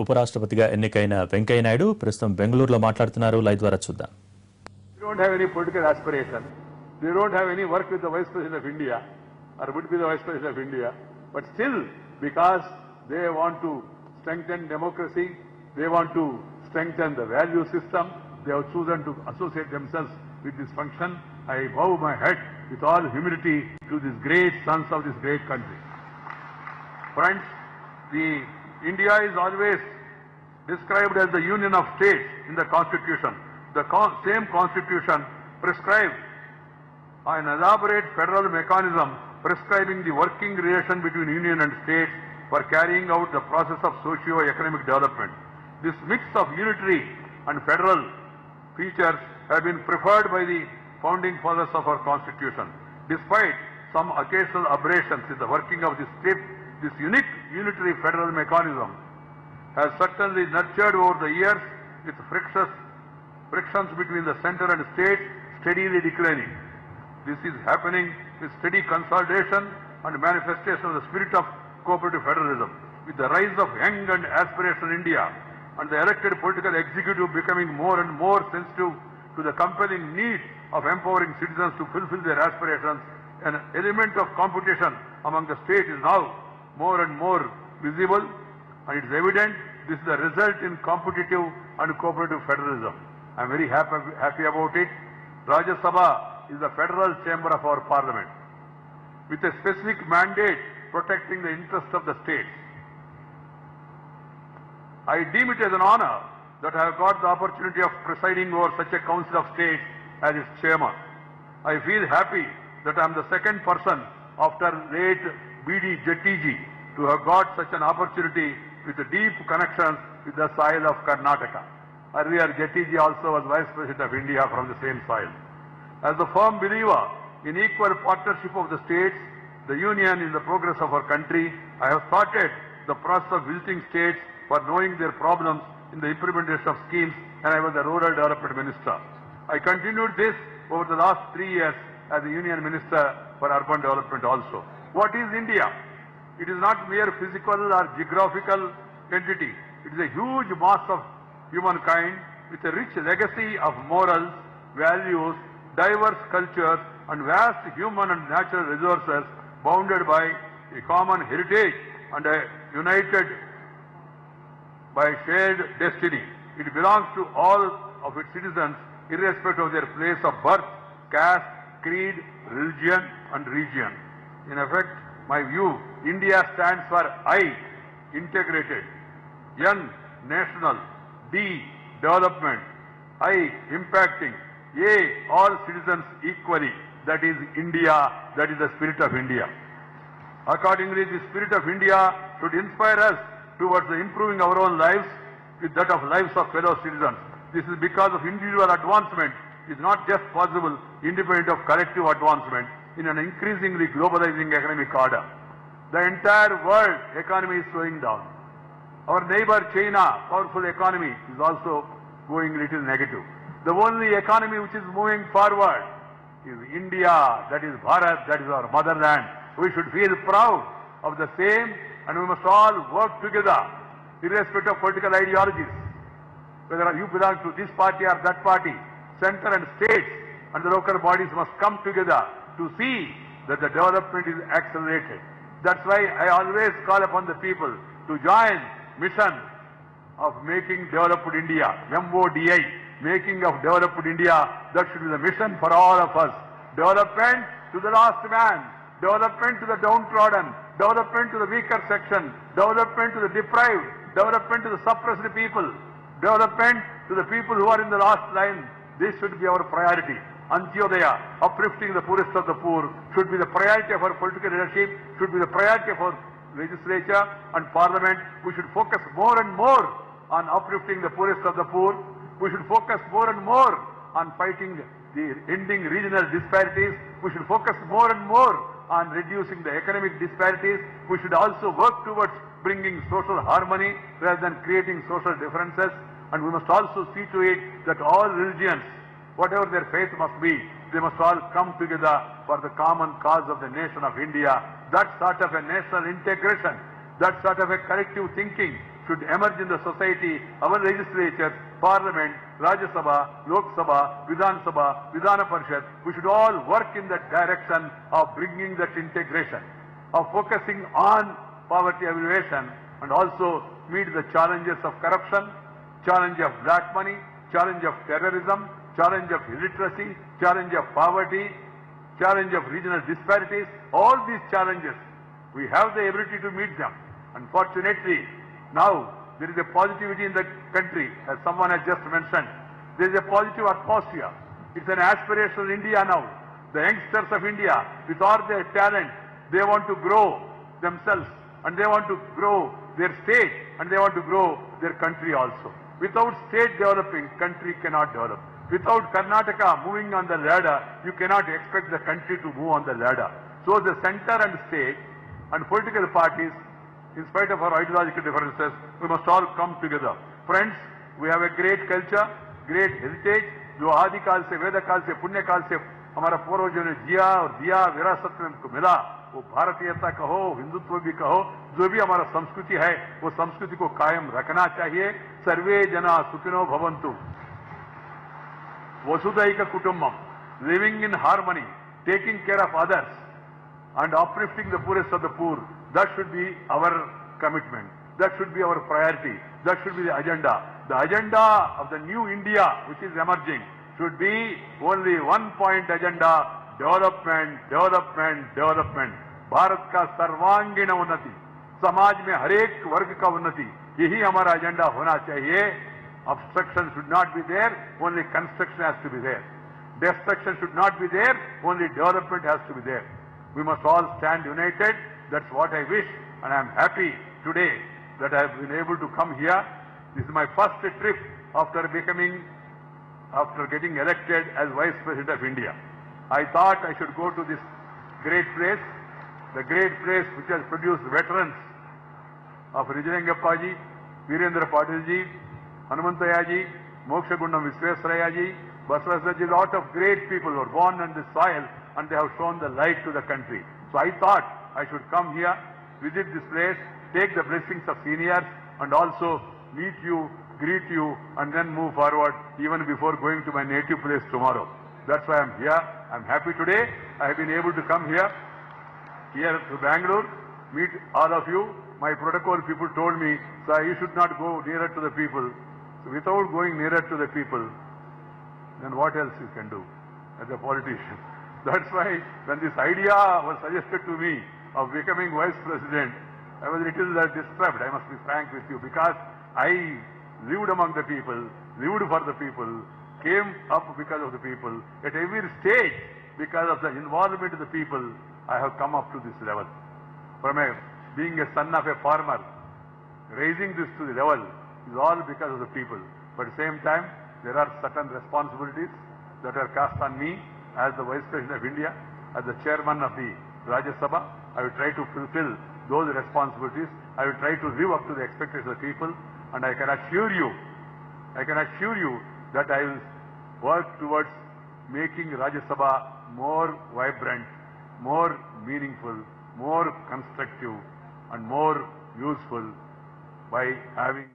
ఉపరాష్ట్రపతిగా ఎన్నికైన వెంకయ్య నాయుడు ప్రస్తుతం బెంగళూరులో మాట్లాడుతున్నారు. లైవ్ ద్వారా చూద్దాం. They don't have any political aspiration. They don't have any work with the Vice President of India or would be the Vice President of India. But still, because they want to strengthen democracy, they want to strengthen the value system, they have chosen to associate themselves with this function. I bow my head with all humility to these great sons of this great country. Friends, India is always described as the union of states in the Constitution. The same Constitution prescribes an elaborate federal mechanism prescribing the working relation between union and states for carrying out the process of socio-economic development. This mix of unitary and federal features have been preferred by the founding fathers of our Constitution. Despite some occasional aberrations in the working of this unique unitary federal mechanism has certainly nurtured over the years with frictions between the center and states steadily declining. This is happening with steady consolidation and manifestation of the spirit of cooperative federalism. With the rise of young and aspirational India and the elected political executive becoming more and more sensitive to the compelling need of empowering citizens to fulfill their aspirations, an element of competition among the states is now more and more visible, and it is evident this is the result in competitive and cooperative federalism. I am very happy about it. Rajya Sabha is the federal chamber of our parliament with a specific mandate protecting the interests of the states. I deem it as an honor that I have got the opportunity of presiding over such a council of states as its chairman. I feel happy that I am the second person after late B.D. Jettiji to have got such an opportunity with deep connections with the soil of Karnataka. Earlier, Jettiji also was Vice President of India from the same soil. As a firm believer in equal partnership of the states, the union in the progress of our country, I have started the process of visiting states for knowing their problems in the implementation of schemes, and I was the Rural Development Minister. I continued this over the last 3 years as the Union Minister for Urban Development also. What is India? It is not mere physical or geographical entity. It is a huge mass of humankind with a rich legacy of morals, values, diverse cultures, and vast human and natural resources bounded by a common heritage and united by shared destiny. It belongs to all of its citizens irrespective of their place of birth, caste, creed, religion and region. In effect, my view, India stands for I, integrated, N, national, D, development, I, impacting, A, all citizens equally. That is India, that is the spirit of India. Accordingly, the spirit of India should inspire us towards improving our own lives with that of lives of fellow citizens. This is because of individual advancement is not just possible independent of collective advancement in an increasingly globalizing economic order. The entire world economy is slowing down. Our neighbor China, powerful economy, is also going little negative. The only economy which is moving forward is India, that is Bharat, that is our motherland. We should feel proud of the same, and we must all work together, irrespective of political ideologies. Whether you belong to this party or that party, center and states and the local bodies must come together to see that the development is accelerated. That's why I always call upon the people to join mission of making developed India, MODI, making of developed India. That should be the mission for all of us. Development to the last man, development to the downtrodden, development to the weaker section, development to the deprived, development to the suppressed people, development to the people who are in the last line. This should be our priority. Antyodaya, uplifting the poorest of the poor, should be the priority of our political leadership, should be the priority of our legislature and parliament. We should focus more and more on uplifting the poorest of the poor. We should focus more and more on fighting the ending regional disparities. We should focus more and more on reducing the economic disparities. We should also work towards bringing social harmony rather than creating social differences. And we must also see to it that all religions, whatever their faith must be, they must all come together for the common cause of the nation of India. That sort of a national integration, that sort of a collective thinking should emerge in the society, our legislature, Parliament, Rajya Sabha, Lok Sabha, Vidhan Sabha, Vidhana Parishad, we should all work in that direction of bringing that integration, of focusing on poverty alleviation and also meet the challenges of corruption, challenge of black money, challenge of terrorism, challenge of illiteracy, challenge of poverty, challenge of regional disparities. All these challenges, we have the ability to meet them. Unfortunately, now there is a positivity in the country, as someone has just mentioned. There is a positive atmosphere. It's an aspirational India now. The youngsters of India, with all their talent, they want to grow themselves and they want to grow their state and they want to grow their country also. Without state developing, country cannot develop. Without Karnataka moving on the ladder, you cannot expect the country to move on the ladder. So the center and state and political parties, in spite of our ideological differences, we must all come together. Friends, we have a great culture, great heritage, जो आदि काल से, वेद काल से, पुण्य काल से हमारा पूर्वजों ने जिया और दिया, विरासत में हमको मिला, वो भारतीयता कहो, हिंदुत्व भी कहो, जो भी हमारा संस्कृति है, वो संस्कृति को कायम रखना चाहिए. सर्वे जना सुखिनो भवन्तु. वसुधैक कुटुंबम, living in harmony, taking care of others, and uplifting the poorest of the poor. That should be our commitment. That should be our priority. That should be the agenda. The agenda of the new India, which is emerging, should be only one-point agenda: development, development, development. Bharat का सर्वांगीण उन्नति, समाज में हर एक वर्ग का उन्नति, यही हमारा एजेंडा होना चाहिए. Obstruction should not be there, only construction has to be there. Destruction should not be there, only development has to be there. We must all stand united. That's what I wish, and I am happy today that I have been able to come here. This is my first trip after getting elected as Vice President of India. I thought I should go to this great place, the great place which has produced veterans of Rijayangappaji, Virendra Patilji, Hanumantayaji, Mokshagundam Visveswarayaji, Basavasaraji, lot of great people who are born on this soil and they have shown the light to the country. So I thought I should come here, visit this place, take the blessings of seniors and also meet you, greet you and then move forward even before going to my native place tomorrow. That's why I'm here. I'm happy today. I have been able to come here to Bangalore, meet all of you. My protocol people told me, sir, you should not go nearer to the people. So without going nearer to the people, then what else you can do as a politician? That's why when this idea was suggested to me of becoming Vice President, I was a little disturbed, I must be frank with you, because I lived among the people, lived for the people, came up because of the people. At every stage, because of the involvement of the people, I have come up to this level. Being a son of a farmer, raising this to the level is all because of the people. But at the same time, there are certain responsibilities that are cast on me as the Vice President of India, as the Chairman of the Rajya Sabha. I will try to fulfill those responsibilities. I will try to live up to the expectations of the people, and I can assure you that I will work towards making Rajya Sabha more vibrant, more meaningful, more constructive, and more useful by having